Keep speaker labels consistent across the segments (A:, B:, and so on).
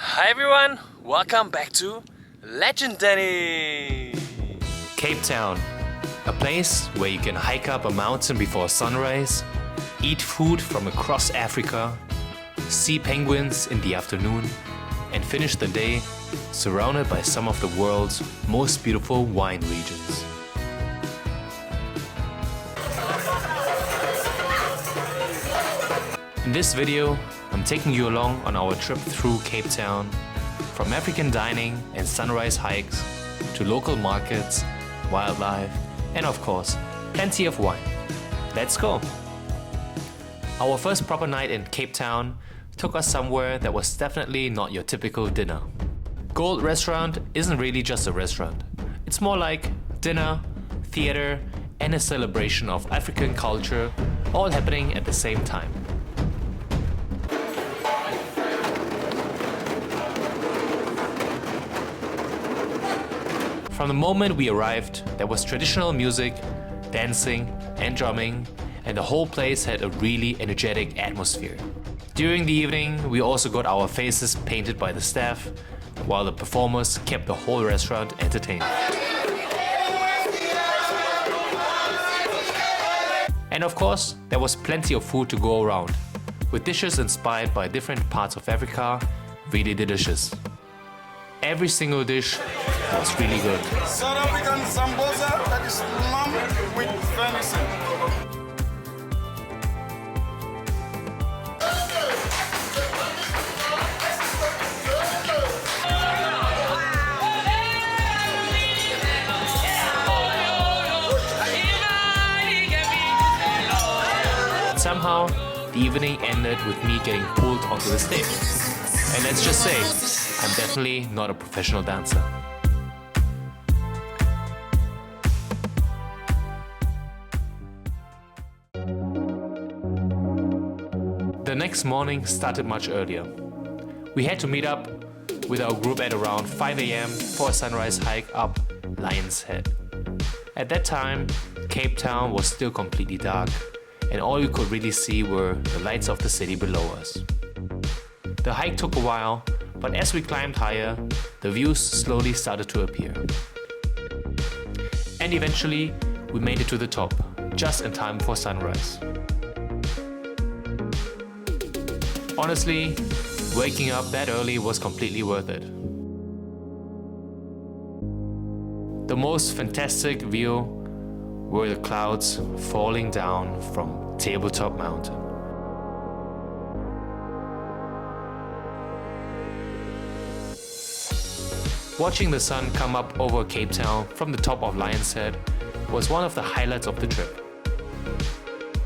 A: Hi everyone, welcome back to Legendary!
B: Cape Town, a place where you can hike up a mountain before sunrise, eat food from across Africa, see penguins in the afternoon, and finish the day surrounded by some of the world's most beautiful wine regions. In this video, I'm taking you along on our trip through Cape Town, from African dining and sunrise hikes to local markets, wildlife, and of course, plenty of wine. Let's go! Our first proper night in Cape Town took us somewhere that was definitely not your typical dinner. Gold Restaurant isn't really just a restaurant. It's more like dinner, theater, and a celebration of African culture, all happening at the same time. From the moment we arrived, there was traditional music, dancing, and drumming, and the whole place had a really energetic atmosphere. During the evening, we also got our faces painted by the staff, while the performers kept the whole restaurant entertained. And of course, there was plenty of food to go around, with dishes inspired by different parts of Africa, really delicious. Every single dish was really good.
C: South African sambosa, that is lamb with venison.
B: Somehow, the evening ended with me getting pulled onto the stage. And let's just say, I'm definitely not a professional dancer. The next morning started much earlier. We had to meet up with our group at around 5 AM for a sunrise hike up Lion's Head. At that time, Cape Town was still completely dark, and all you could really see were the lights of the city below us. The hike took a while, but as we climbed higher, the views slowly started to appear. And eventually, we made it to the top, just in time for sunrise. Honestly, waking up that early was completely worth it. The most fantastic view were the clouds falling down from Tabletop Mountain. Watching the sun come up over Cape Town from the top of Lion's Head was one of the highlights of the trip.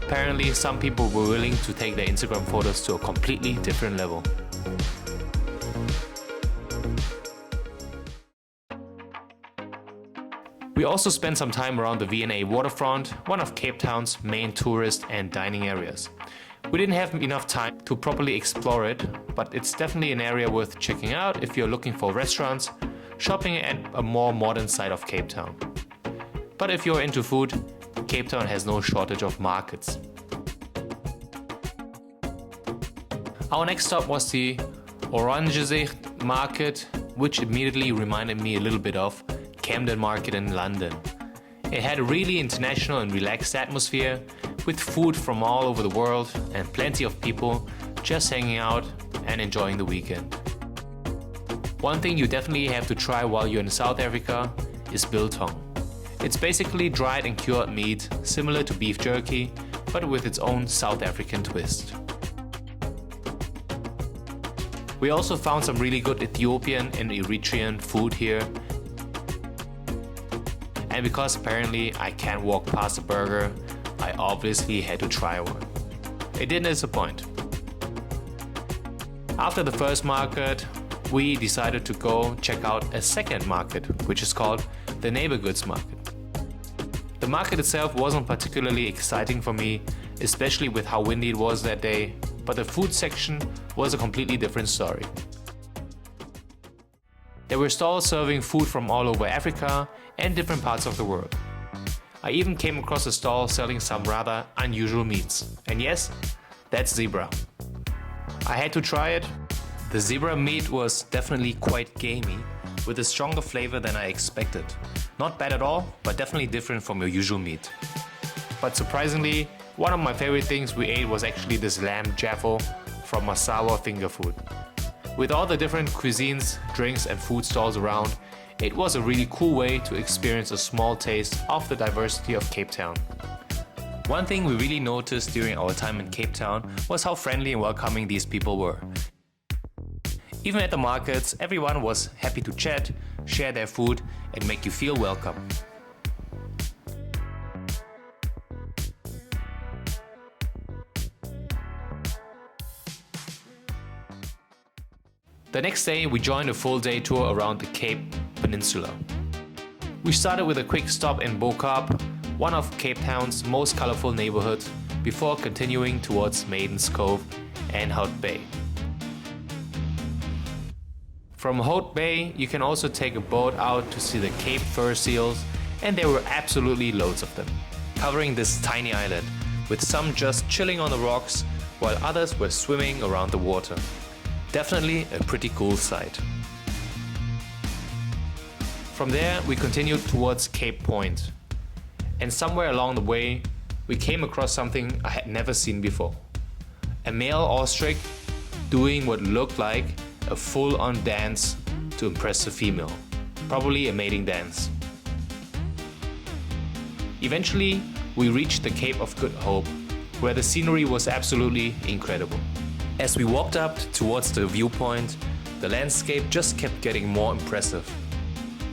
B: Apparently, some people were willing to take their Instagram photos to a completely different level. We also spent some time around the V&A waterfront, one of Cape Town's main tourist and dining areas. We didn't have enough time to properly explore it, but it's definitely an area worth checking out if you're looking for restaurants, shopping and a more modern side of Cape Town. But if you're into food, Cape Town has no shortage of markets. Our next stop was the Oranjezicht market, which immediately reminded me a little bit of Camden Market in London. It had a really international and relaxed atmosphere, with food from all over the world and plenty of people just hanging out and enjoying the weekend. One thing you definitely have to try while you're in South Africa is biltong. It's basically dried and cured meat, similar to beef jerky, but with its own South African twist. We also found some really good Ethiopian and Eritrean food here. And because apparently I can't walk past a burger, I obviously had to try one. It didn't disappoint. After the first market, we decided to go check out a second market, which is called the Neighbor Goods Market. The market itself wasn't particularly exciting for me, especially with how windy it was that day, but the food section was a completely different story. There were stalls serving food from all over Africa and different parts of the world. I even came across a stall selling some rather unusual meats. And yes, that's zebra. I had to try it. The zebra meat was definitely quite gamey, with a stronger flavor than I expected. Not bad at all, but definitely different from your usual meat. But surprisingly, one of my favorite things we ate was actually this lamb jaffle from Masawa finger food. With all the different cuisines, drinks and food stalls around, it was a really cool way to experience a small taste of the diversity of Cape Town. One thing we really noticed during our time in Cape Town was how friendly and welcoming these people were. Even at the markets, everyone was happy to chat, share their food and make you feel welcome. The next day we joined a full day tour around the Cape Peninsula. We started with a quick stop in Bo-Kaap, one of Cape Town's most colorful neighborhoods, before continuing towards Maiden's Cove and Hout Bay. From Hout Bay, you can also take a boat out to see the Cape fur seals, and there were absolutely loads of them, covering this tiny island, with some just chilling on the rocks, while others were swimming around the water. Definitely a pretty cool sight. From there, we continued towards Cape Point, and somewhere along the way, we came across something I had never seen before. A male ostrich doing what looked like a full-on dance to impress a female, probably a mating dance. Eventually, we reached the Cape of Good Hope, where the scenery was absolutely incredible. As we walked up towards the viewpoint, the landscape just kept getting more impressive.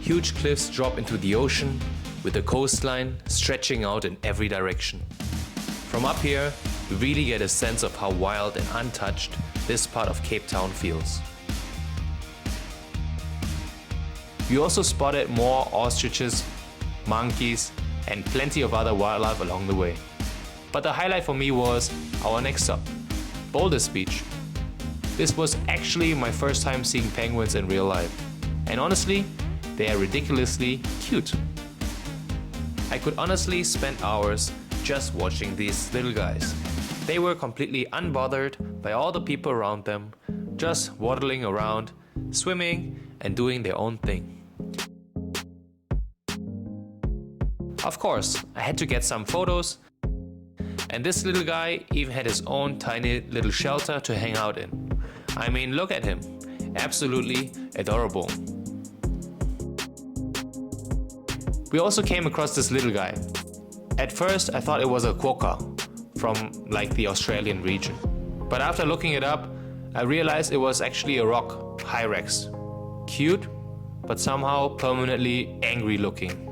B: Huge cliffs drop into the ocean, with the coastline stretching out in every direction. From up here, we really get a sense of how wild and untouched this part of Cape Town feels. We also spotted more ostriches, monkeys, and plenty of other wildlife along the way. But the highlight for me was our next stop, Boulders Beach. This was actually my first time seeing penguins in real life, and honestly, they are ridiculously cute. I could honestly spend hours just watching these little guys. They were completely unbothered by all the people around them, just waddling around, swimming, and doing their own thing. Of course, I had to get some photos, and this little guy even had his own tiny little shelter to hang out in. I mean, look at him. Absolutely adorable. We also came across this little guy. At first, I thought it was a quokka from like the Australian region. But after looking it up, I realized it was actually a rock hyrax. Cute, but somehow permanently angry looking.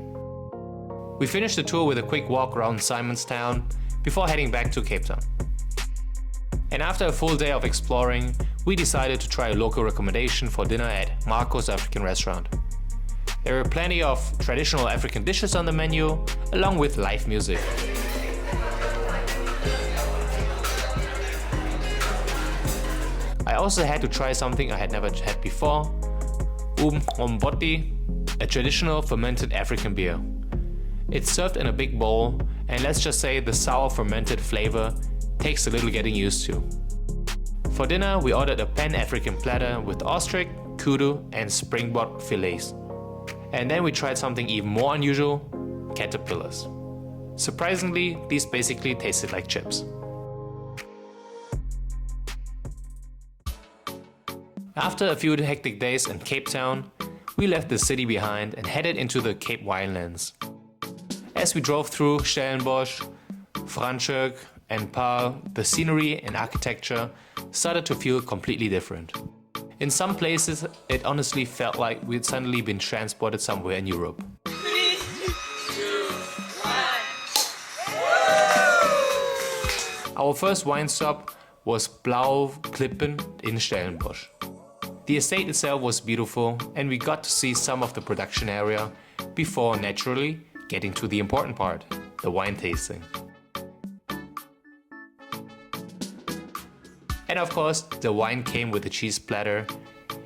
B: We finished the tour with a quick walk around Simonstown before heading back to Cape Town. And after a full day of exploring, we decided to try a local recommendation for dinner at Marco's African restaurant. There were plenty of traditional African dishes on the menu, along with live music. I also had to try something I had never had before, umboti, a traditional fermented African beer. It's served in a big bowl, and let's just say the sour fermented flavor takes a little getting used to. For dinner, we ordered a pan-African platter with ostrich, kudu, and springbok fillets. And then we tried something even more unusual, caterpillars. Surprisingly, these basically tasted like chips. After a few hectic days in Cape Town, we left the city behind and headed into the Cape Winelands. As we drove through Stellenbosch, Franschhoek and Paarl, the scenery and architecture started to feel completely different. In some places, it honestly felt like we'd suddenly been transported somewhere in Europe.
A: 3, 2, 1.
B: Our first wine stop was Blauklippen in Stellenbosch. The estate itself was beautiful, and we got to see some of the production area before naturally getting to the important part, the wine tasting. And of course, the wine came with a cheese platter.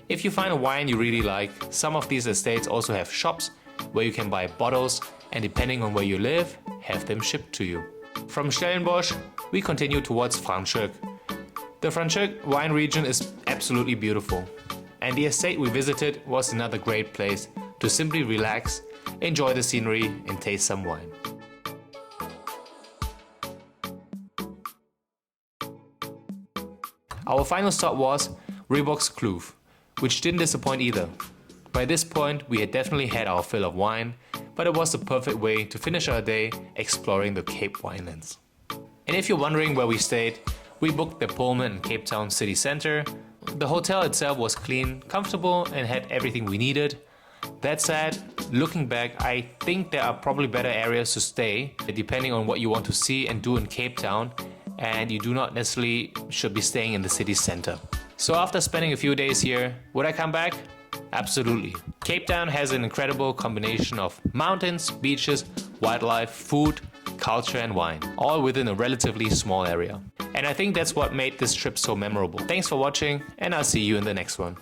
B: If you find a wine you really like, some of these estates also have shops where you can buy bottles and depending on where you live, have them shipped to you. From Stellenbosch, we continue towards Franschhoek. The Franschhoek wine region is absolutely beautiful. And the estate we visited was another great place to simply relax, enjoy the scenery and taste some wine. Our final stop was Reebok's Kloof, which didn't disappoint either. By this point we had definitely had our fill of wine, but it was the perfect way to finish our day exploring the Cape Winelands. And if you're wondering where we stayed, we booked the Pullman in Cape Town city center. The hotel itself was clean, comfortable and had everything we needed. That said, looking back, I think there are probably better areas to stay depending on what you want to see and do in Cape Town, and you do not necessarily should be staying in the city center. So after spending a few days here, would I come back? Absolutely. Cape Town has an incredible combination of mountains, beaches, wildlife, food, culture and wine, all within a relatively small area. And I think that's what made this trip so memorable. Thanks for watching and I'll see you in the next one.